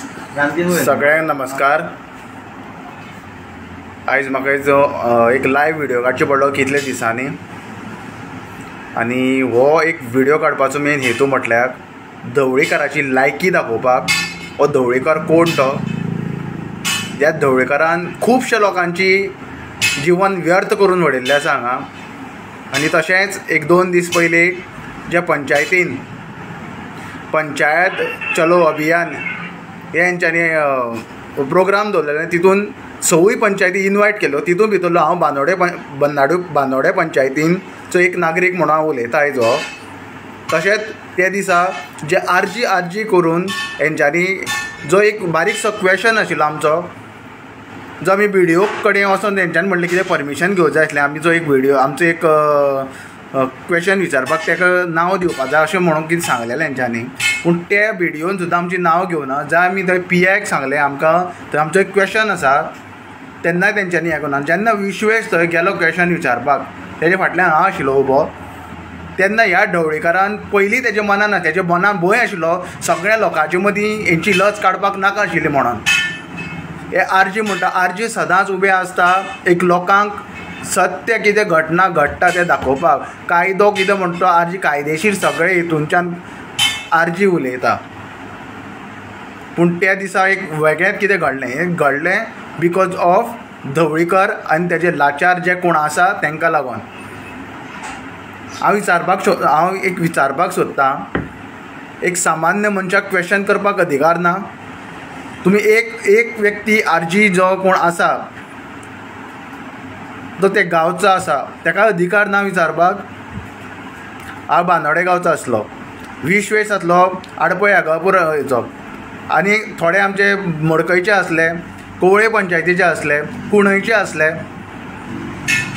सगळ्यांक नमस्कार। आयज म्हाका एक लायव्ह व्हिडिओ काडचो पडलो कितले दिसांनी, आनी हो एक व्हिडिओ काडपाचो मेन हेतू म्हटल्यार धवळीकाराची लायकी दाखोवपाक। हो धवळीकार कोण तो, ह्या धवळीकारान खुबशे लोकांची जीवन व्यर्थ करून उडयल्लें आसा हांगा। आनी तशेंच एक दोन दीस पयलीं जे पंचायतीन पंचायत चलो अभियान हेंच्यांनी प्रोग्राम दवरलेले, तितून सवय पंचायती इन्वायट केलो। तितून भितरलो हांव बांदोडे पंचायतीनचो एक नागरीक म्हणून हांव उलयता आयज हो। तशेंच ते दिसा जे आरजी करून हेंच्यांनी जो एक बारीकसो क्वेशन आशिल्लो आमचो, जो आमी व्हिडिओ कडेन वचोन तेंच्यांनी म्हणलें कितें परमिशन घेवंक जाय आसलें, आमी जो एक व्हिडिओ आमचो एक क्वेशन विचारपाक ताका नांव दिवपाक जाय अशें म्हणून कितें सांगलेलें तेंच्यांनी। पूण त्या व्हिडिओन सुद्दां आमचें नांव घेवना। जाय आमी थंय PIक सांगलें आमकां थंय आमचो एक क्वेशन आसा, तेन्नाय तेंच्यांनी हें करना। जेन्ना विश्वेश थंय गेलो क्वेशन विचारपाक, तेजे फाटल्यान हांव आशिल्लो उबो, तेन्ना ह्या ढवळीकारान पयलीं तेज्या मनान भंय आशिल्लो सगळ्या लोकांचे मदीं हेंची लज काडपाक नाका आशिल्ली म्हणून। हे आरजी म्हणटा, आरजी सदांच उबे आसता एक लोकांक सत्य कितें घटना घडटा तें दाखोवपाक। कायदो कितें म्हणटा आरजी कायदेशीर सगळे हितूनच्यान आरजी उलयता। पूण त्या दिसा एक वेगळेंच कितें घडलें, हें घडलें बिकॉज ऑफ धवळीकर आनी तेजे लाचार जे कोण आसा तांकां लागून। हांव एक विचारपाक सोदतां, एक सामान्य मनशाक क्वेशन करपाक अधिकार ना? तुमी एक व्यक्ती आरजी जो कोण आसा तो ते गांवचो आसा, ताका अधिकार ना विचारपाक? हांव बांदोडे गांवचो आसलो, विश्वेश आसलो आडपय आगापूर हेचो, आनी थोडे आमचे मडकयचे आसले, कोवळे पंचायतीचे आसले, कुणयचे आसले,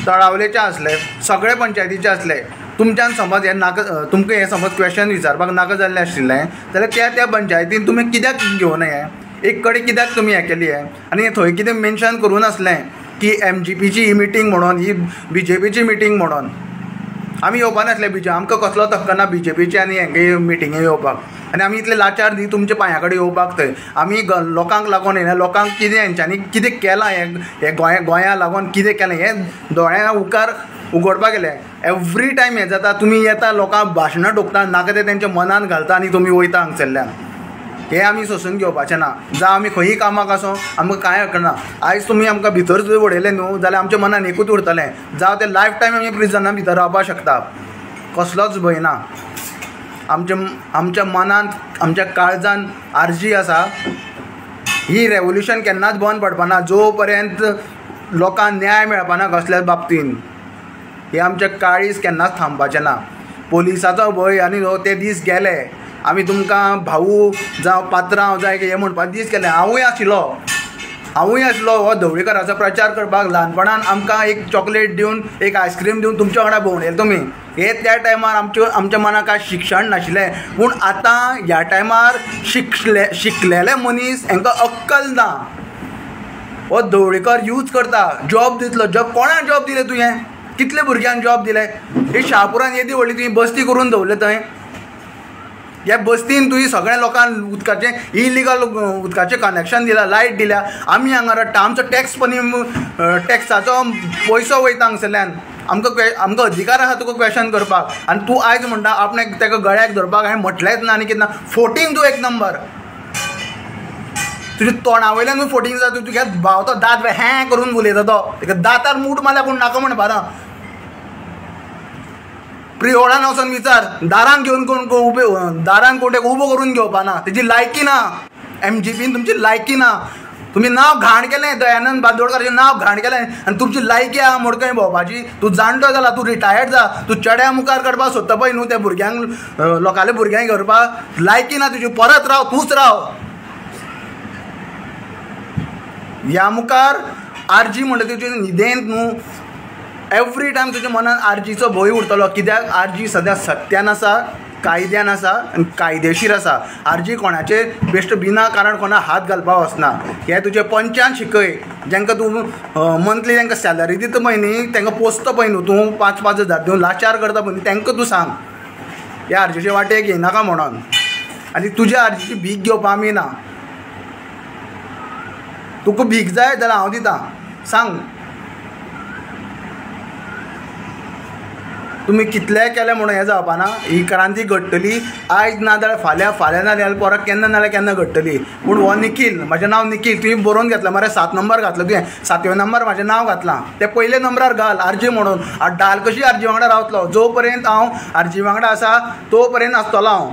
तळावलेचे आसले, सगळे पंचायतीचे आसले। तुमच्यान समज हें नाका, तुमकां हें समज क्वेशन विचारपाक नाका जाल्लें आशिल्लें जाल्यार त्या पंचायतीन तुमी कित्याक घेवन हें एक कडेन कित्याक तुमी हें केली हें? आनी थंय कितें मेन्शन करून आसलें की MGPची ही मिटींग म्हणून, ही BJPची मिटींग म्हणून। आमी येवपा नासले आमकां कसलोच हक्क ना BJPची आनी हेंगे मिटिंगे येवपाक, आनी आमी इतले लाचार न्ही तुमच्या पांया कडेन येवपाक। थंय आमी लोकांक लागून येयले, लोकांक कितें हेंच्यांनी कितें केलां हें गोंया लागून कितें केलें हें दोळ्यां उकार उगडपाक गेले। एवरी टायम हें जाता, तुमी येता लोकांक भाशणां ठोकता, नाका तें तेंच्या मनान घालता आनी तुमी वयता हांगसरल्यान। हें आमी सोंसून घेवपाचें ना। जावं आमी खंयी कामाक आसूं आमकां कांय हक्क ना। आयज तुमी आमकां भितर जर उडयलें न्हू जाल्यार आमच्या मनान एकूच उरतलें, जावं तें लायफ टायम आमी प्रिजना भितर रावपाक शकता, कसलोच भंय ना। आमच्या मनान आमच्या काळजान आरजी आसा। ही रेवोल्युशन केन्नाच बंद पडपाना जो पर्यंत लोकांक न्याय मेळपाना कसल्याच बाबतीन। हे आमचें काळीज केन्नाच थांबपाचें ना। पोलिसाचो भंय आनी ते दीस गेले, आमी तुमकां भाऊ जावं पात्रांव जाय हे म्हणपाक दीस केले। हांवूय आशिल्लो हो धवळीकाराचो प्रचार करपाक। ल्हानपणान आमकां एक चॉकलेट दिवन एक आयस्क्रीम दिवन तुमच्या वांगडा भोंवडयले तुमी। हे त्या टायमार आमच्या मनाक कांय शिक्षण नाशिल्लें। पूण आतां ह्या टायमार शिकलेले मनीस हांकां अक्कल ना। हो धवळीकर यूज करता, जॉब दितलो। जॉब कोणाक जॉब दिले तुवें? कितले भुरग्यांक जॉब दिले? हे शाहपुरान येदी व्हडली तुवें बस्ती करून दवरले थंय। ह्या बस्तीन तुवें सगळ्या लोकांक उदकाचें इलिगल उदकाचें कनेक्शन दिलां, लायट दिल्या। आमी हांगा रडटा, आमचो टॅक्साचो पयसो वयता हांगसरल्यान। आमकां अधिकार आसा तुका क्वेशन करपाक, आनी तूं आयज म्हणटा आपणें ताका गळ्याक धरपाक हांवें म्हटलेंच ना आनी कितें ना। फोटींग तूं एक नंबर, तुज्या तोंडा वयल्यान फोटींग जाता। तुज्या भाव तो दात हें करून उलयता, तो ताका दातार मूठ मारल्या पूण नाका म्हणपा ना। प्रिहोळान वचून विचार, दारांक घेवन दारांक कोण उबो करून घेवपा ना, तेजी लायकी ना। MGPन तुमची लायकी ना। तुमी नांव घाण केलें, दयानंद बांदोडकराचें नांव घाण केलें, आनी तुमची लायकी आहा मडकय भोंवपाची। तूं जाणटो जाला, तूं रिटायर्ड जा, तूं चेड्या मुखार काडपाक सोदता पळय न्हू त्या भुरग्यांक, लोकांले भुरग्यांक व्हरपाक लायकी ना तुजी। परत राव, तूंच राव। ह्या मुखार आरजी म्हणटा तुजे न्हिदेंत न्हू एवरी टायम तुज्या मनान आरजीचो भंय उरतलो। कित्याक आरजी सद्या सत्यान आसा, कायद्यान आसा आनी कायदेशीर आसा। आरजी कोणाचे बेश्ट बिना कारण कोणा हात घालपाक वचना। हे तुजे पंचान शिकय, जेंकां तूं मंथली तांकां सॅलरी दिता पळय न्ही, तांकां पोसता पळय न्हू तूं 5-5 हजार दिवन लाचार करता पळय न्ही, तांकां तूं सांग ह्या आरजीचे वाटेक येनाका म्हणून। आनी तुज्या आरजीची भीक घेवपा आमी ना। तुका भीक जाय जाल्यार हांव दितां, सांग. तुमी कितलेंय केलें म्हणून हें जावपाना. ही क्रांती घडटली आयज ना जाल्यार फाल्यां, फाल्यां ना जाल्यार परत केन्ना नाल्यार केन्ना घडटली. पूण हो निखील, म्हजें नांव निखील, तुवें बरोवन घेतलां मरे 7 नंबर घातलो तुवें, 7वें नंबर म्हजें नांव घातलां. ते पयले नंबरार घाल आरजी म्हणून. डाल कशी आरजी वांगडा रावतलो. जो पर्यंत हांव आरजी वांगडा आसा तो पर्यंत आसतलो हांव.